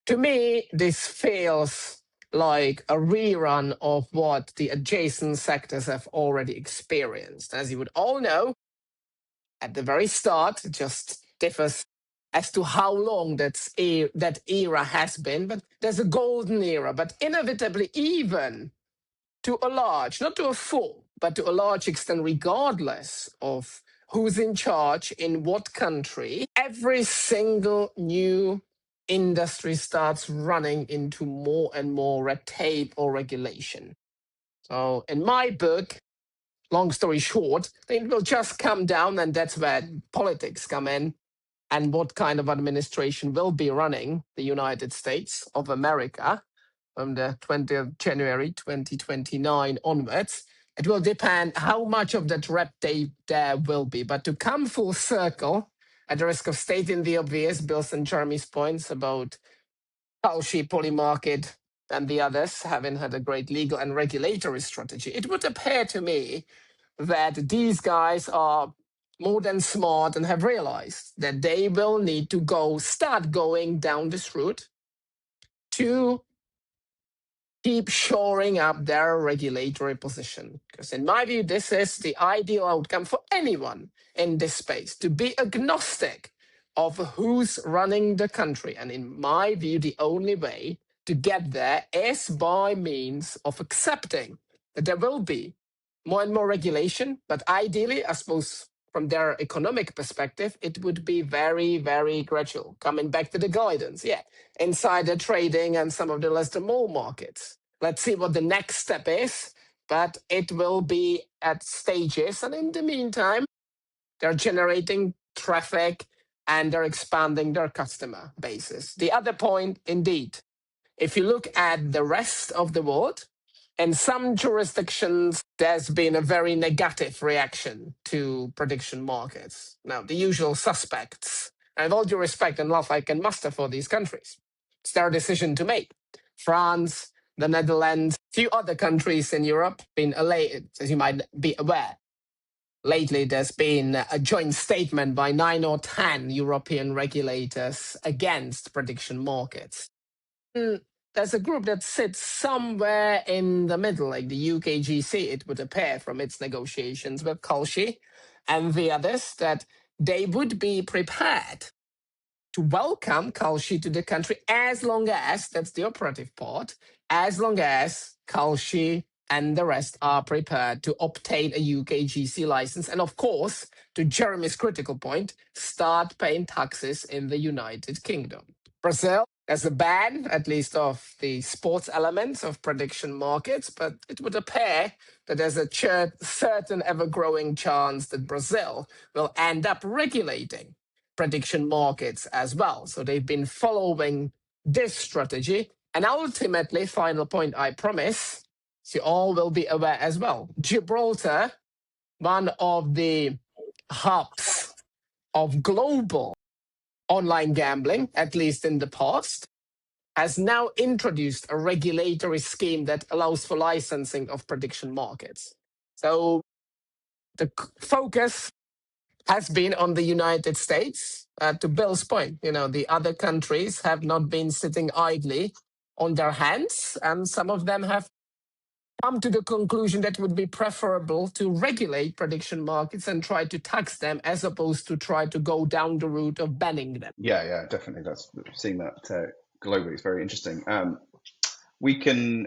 To me, this feels like a rerun of what the adjacent sectors have already experienced. As you would all know, at the very start, it just differs as to how long that era has been, but there's a golden era. But inevitably, even to a large, not to a full, but to a large extent, regardless of who's in charge in what country, every single new industry starts running into more and more red tape or regulation. So, in my book, long story short, it will just come down, and that's where politics come in, and what kind of administration will be running the United States of America from the 20th of January 2029 onwards. It will depend how much of that red tape there will be. But to come full circle, at the risk of stating the obvious, Bill's and Jeremy's points about Kalshi, Polymarket, and the others having had a great legal and regulatory strategy, it would appear to me that these guys are more than smart and have realized that they will need to start going down this route to keep shoring up their regulatory position. Because in my view, this is the ideal outcome for anyone in this space, to be agnostic of who's running the country. And in my view, the only way to get there is by means of accepting that there will be more and more regulation, but ideally, I suppose, from their economic perspective, it would be very, very gradual. Coming back to the guidance, yeah, insider trading and some of the less mall markets. Let's see what the next step is, but it will be at stages. And in the meantime, they're generating traffic and they're expanding their customer bases. The other point, indeed, if you look at the rest of the world, in some jurisdictions, there's been a very negative reaction to prediction markets. Now, the usual suspects, and with all due respect and love I can muster for these countries, it's their decision to make. France, the Netherlands, a few other countries in Europe been elated, as you might be aware. Lately, there's been a joint statement by 9 or 10 European regulators against prediction markets. There's a group that sits somewhere in the middle, like the UKGC, it would appear from its negotiations with Kalshi and the others, that they would be prepared to welcome Kalshi to the country as long as, that's the operative part, as long as Kalshi and the rest are prepared to obtain a UKGC license. And of course, to Jeremy's critical point, start paying taxes in the United Kingdom. Brazil has a ban, at least of the sports elements of prediction markets, but it would appear that there's a certain ever-growing chance that Brazil will end up regulating prediction markets as well. So they've been following this strategy. And ultimately, final point I promise, so you all will be aware as well, Gibraltar, one of the hubs of global online gambling, at least in the past, has now introduced a regulatory scheme that allows for licensing of prediction markets. So the focus has been on the United States. To Bill's point, the other countries have not been sitting idly on their hands, and some of them have come to the conclusion that it would be preferable to regulate prediction markets and try to tax them as opposed to try to go down the route of banning them. Yeah, definitely. That's seeing that globally. It's very interesting. We can